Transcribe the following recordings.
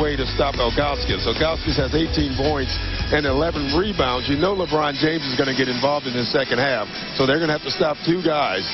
way to stop Ilgauskas. Ilgauskas has 18 points and 11 rebounds. You know LeBron James is going to get involved in the second half, so they're going to have to stop two guys.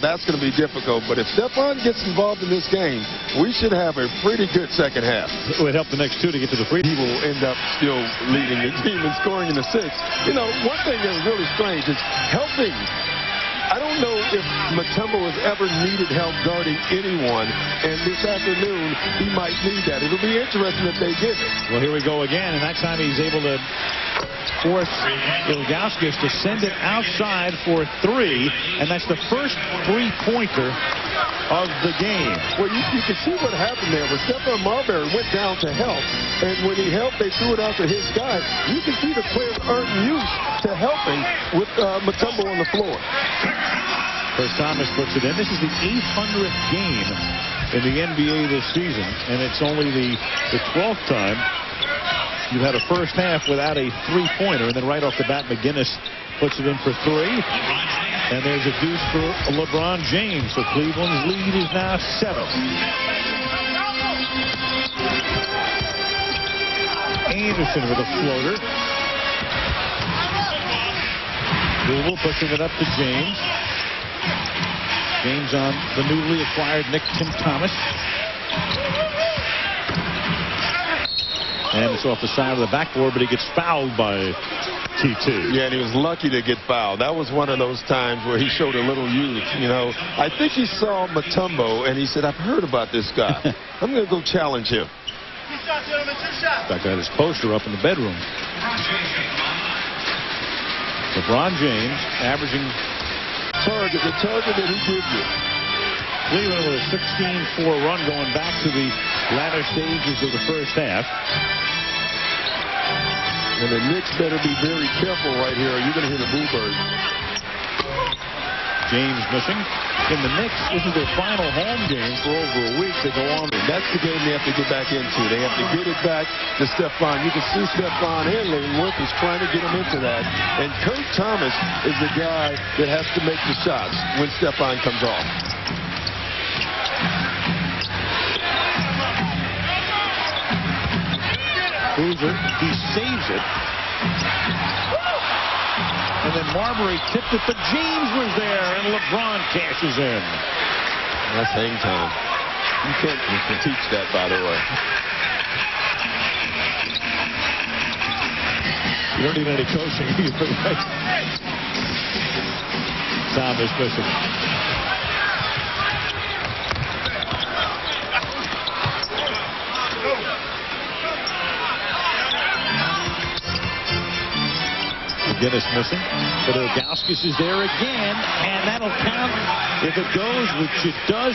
That's going to be difficult. But if Stephon gets involved in this game, we should have a pretty good second half. It would help the next two to get to the free. He will end up still leading the team in scoring in the sixth. You know, one thing that was really strange is helping. I don't know if Mutombo has ever needed help guarding anyone, and this afternoon he might need that. It'll be interesting if they give it. Well, here we go again, and that time he's able to force Ilgauskas to send it outside for three, and that's the first three-pointer of the game. Well, you can see what happened there. When Stephon Marbury went down to help, and when he helped, they threw it out to his guy. You can see the players aren't used to helping with Mutombo on the floor. First Thomas puts it in. This is the 800th game in the NBA this season, and it's only the 12th time you've had a first half without a three-pointer. And then right off the bat, McGinnis puts it in for three. And there's a deuce for LeBron James. So Cleveland's lead is now 7. Anderson with a floater. Louisville pushing it up to James. James on the newly acquired Nick Tim Thomas. And it's off the side of the backboard, but he gets fouled by T2. Yeah, and he was lucky to get fouled. That was one of those times where he showed a little youth. You know, I think he saw Mutombo, and he said, I've heard about this guy. I'm going to go challenge him. In fact, I had his poster up in the bedroom. LeBron James averaging the target that he gives you. Cleveland with a 16-4 run going back to the latter stages of the first half. And the Knicks better be very careful right here, or you're going to hear the Boo Bird. James missing. In the Knicks, this is their final home game for over a week. They go on. That's the game they have to get back into. They have to get it back to Stephon. You can see Stephon and Leavenworth is trying to get him into that. And Kurt Thomas is the guy that has to make the shots when Stephon comes off. Boozer, he saves it. And then Marbury tipped it, but James was there, and LeBron cashes in. That's hang time. You can't teach that, by the way. You don't need any coaching either, right? Thomas missing. McGinnis missing, but Ilgauskas is there again, and that'll count if it goes, which it does.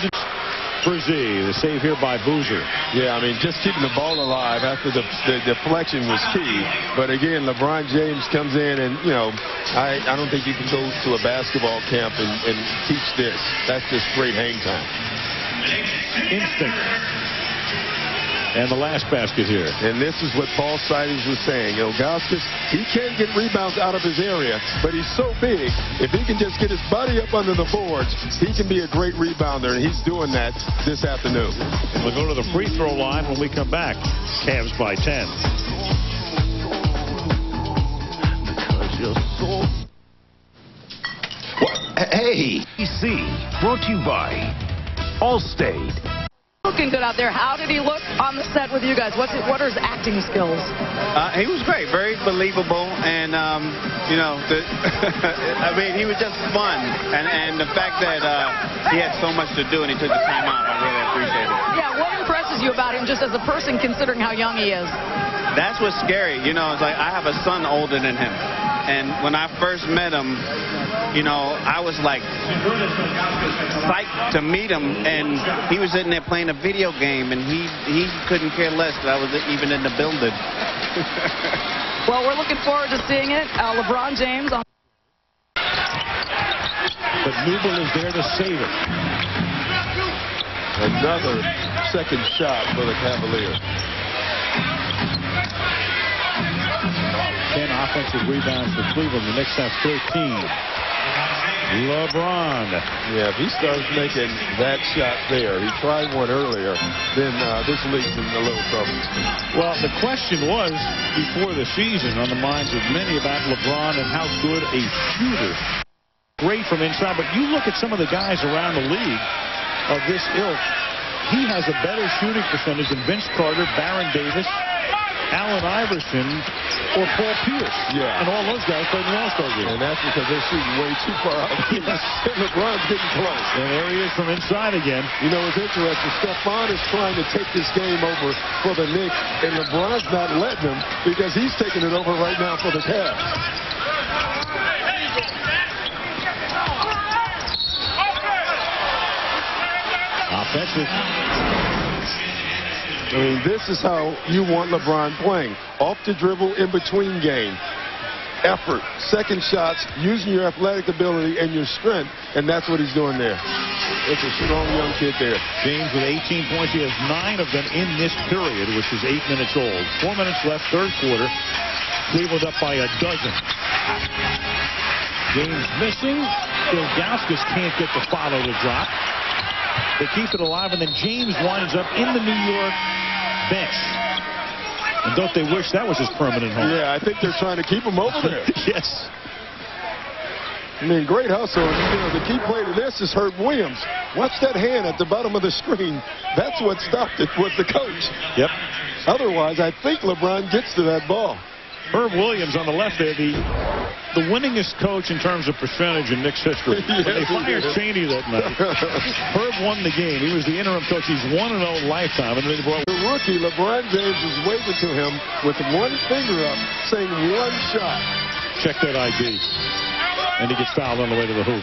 Brzee, the save here by Boozer. Yeah, I mean, just keeping the ball alive after the deflection was key. But again, LeBron James comes in, and, you know, I don't think you can go to a basketball camp and teach this. That's just great hang time. Instinct. And the last basket here. And this is what Paul Sidings was saying. Ilgauskas, he can't get rebounds out of his area, but he's so big. If he can just get his body up under the boards, he can be a great rebounder, and he's doing that this afternoon. We'll go to the free throw line when we come back. Cavs by 10. Hey, EC, brought to you by Allstate. Looking good out there. How did he look on the set with you guys? What are his acting skills? He was great, very believable, and you know, I mean, he was just fun, and the fact that he had so much to do and he took the time out, I really appreciate it. Yeah, what impresses you about him just as a person, considering how young he is? That's what's scary. You know, it's like I have a son older than him, and when I first met him, you know, I was like psyched to meet him, and he was sitting there playing a video game, and he couldn't care less that I was even in the building. Well, we're looking forward to seeing it. LeBron James on. But Newell is there to save it. Another second shot for the Cavaliers. 10 offensive rebounds for Cleveland. The Knicks have 13. LeBron. Yeah, if he starts making that shot there, he tried one earlier, then this league's in a little trouble. Well, the question was before the season on the minds of many about LeBron and how good a shooter. Great from inside, but you look at some of the guys around the league of this ilk. He has a better shooting percentage than Vince Carter, Baron Davis, Allen Iverson, or Paul Pierce. Yeah. And all those guys played in the All-Star game. And that's because they're shooting way too far out. LeBron's getting close. And there he is from inside again. You know, it's interesting. Stephon is trying to take this game over for the Knicks, and LeBron's not letting him because he's taking it over right now for the Cavs. Offensive. I mean, this is how you want LeBron playing. Off the dribble, in between game. Effort, second shots, using your athletic ability and your strength, and that's what he's doing there. It's a strong young kid there. James with 18 points. He has 9 of them in this period, which is 8 minutes old. 4 minutes left, third quarter. Cleveland up by a dozen. James missing. Ilgauskas can't get the follow to drop. They keep it alive, and then James winds up in the New York bench. And don't they wish that was his permanent home? Yeah, I think they're trying to keep him over there. Yes. I mean, great hustle. You know, the key play to this is Herb Williams. Watch that hand at the bottom of the screen. That's what stopped it, was the coach. Yep. Otherwise, I think LeBron gets to that ball. Herb Williams on the left there, the winningest coach in terms of percentage in Knicks history. Yes, they fired Cheney that night. Herb won the game. He was the interim coach. He's 1-0 lifetime. And they brought the rookie, LeBron James, is waving to him with one finger up, saying one shot. Check that ID. And he gets fouled on the way to the hoop.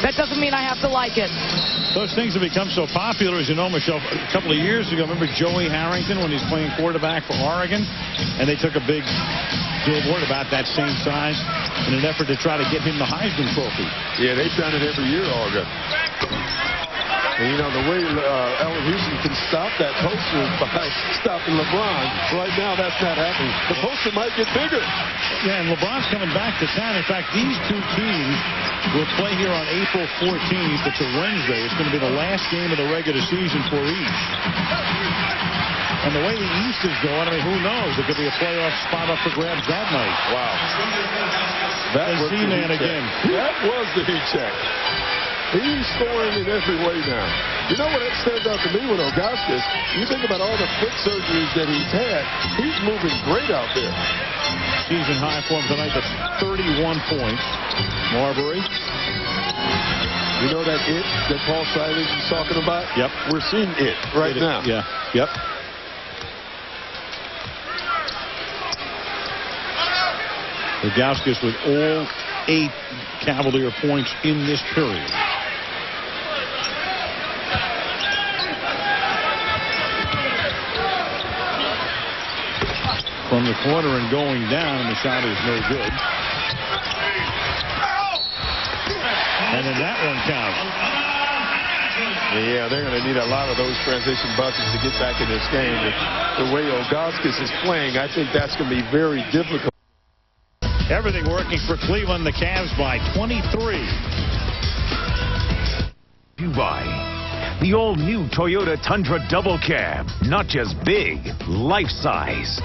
That doesn't mean I have to like it. Those things have become so popular, as you know, Michelle. A couple of years ago, remember Joey Harrington when he's playing quarterback for Oregon? And they took a big billboard about that same size in an effort to try to get him the Heisman Trophy. Yeah, they've done it every year already. And, you know, the way Allen Houston can stop that poster by stopping LeBron, right now that's not happening. The poster might get bigger. Yeah, and LeBron's coming back to town. In fact, these two teams will play here on April 14th. It's a Wednesday. It's going to be the last game of the regular season for each. And the way the East is going, I mean, who knows? There could be a playoff spot up for grabs that night. Wow. That was the Z-Man again. That was the heat check. He's scoring in every way now. You know what stands out to me with Ilgauskas? You think about all the foot surgeries that he's had. He's moving great out there. Season high for him tonight. That's 31 points. Marbury. You know that it that Paul Silas is talking about? Yep. We're seeing it right now. Yeah. Yep. Ilgauskas with all 8 Cavalier points in this period. From the corner and going down, and the shot is no good. And then that one counts. Yeah, they're going to need a lot of those transition buckets to get back in this game. And the way Ilgauskas is playing, I think that's going to be very difficult. Everything working for Cleveland. The Cavs by 23. You buy the all-new Toyota Tundra Double Cab. Not just big, life-sized.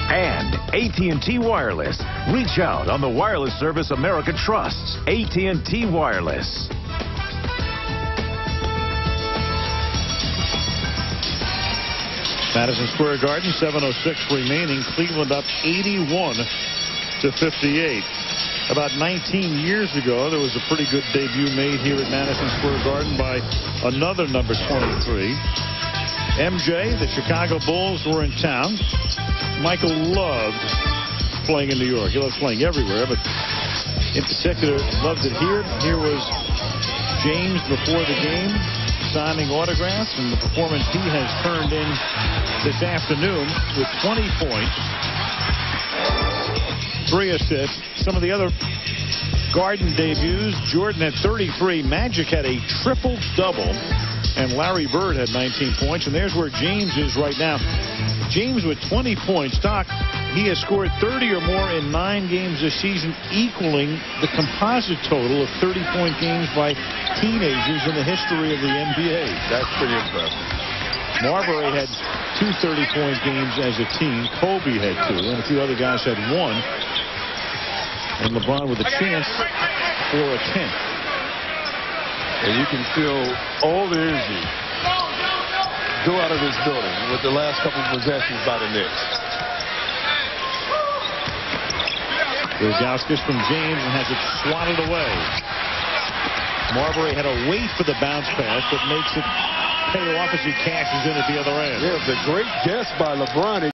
And AT&T Wireless. Reach out on the wireless service America trusts. AT&T Wireless. Madison Square Garden, 7:06 remaining. Cleveland up 81-58. About 19 years ago, there was a pretty good debut made here at Madison Square Garden by another number 23. MJ, the Chicago Bulls were in town. Michael loved playing in New York. He loves playing everywhere, but in particular, loved it here. Here was James before the game, signing autographs, and the performance he has turned in this afternoon with 20 points, 3 assists. Some of the other Garden debuts, Jordan had 33, Magic had a triple-double, and Larry Bird had 19 points. And there's where James is right now. James with 20 points. Doc, he has scored 30 or more in 9 games this season, equaling the composite total of 30-point games by teenagers in the history of the NBA. That's pretty impressive. Marbury had 2 30-point games as a teen. Kobe had 2, and a few other guys had 1. And LeBron with a chance for a 10th. And you can feel all the energy go out of this building with the last couple of possessions by the Knicks. Ilgauskas from James and has it swatted away. Marbury had to wait for the bounce pass, but makes it pay off as he cashes in at the other end. Yeah, it was a great guess by LeBron.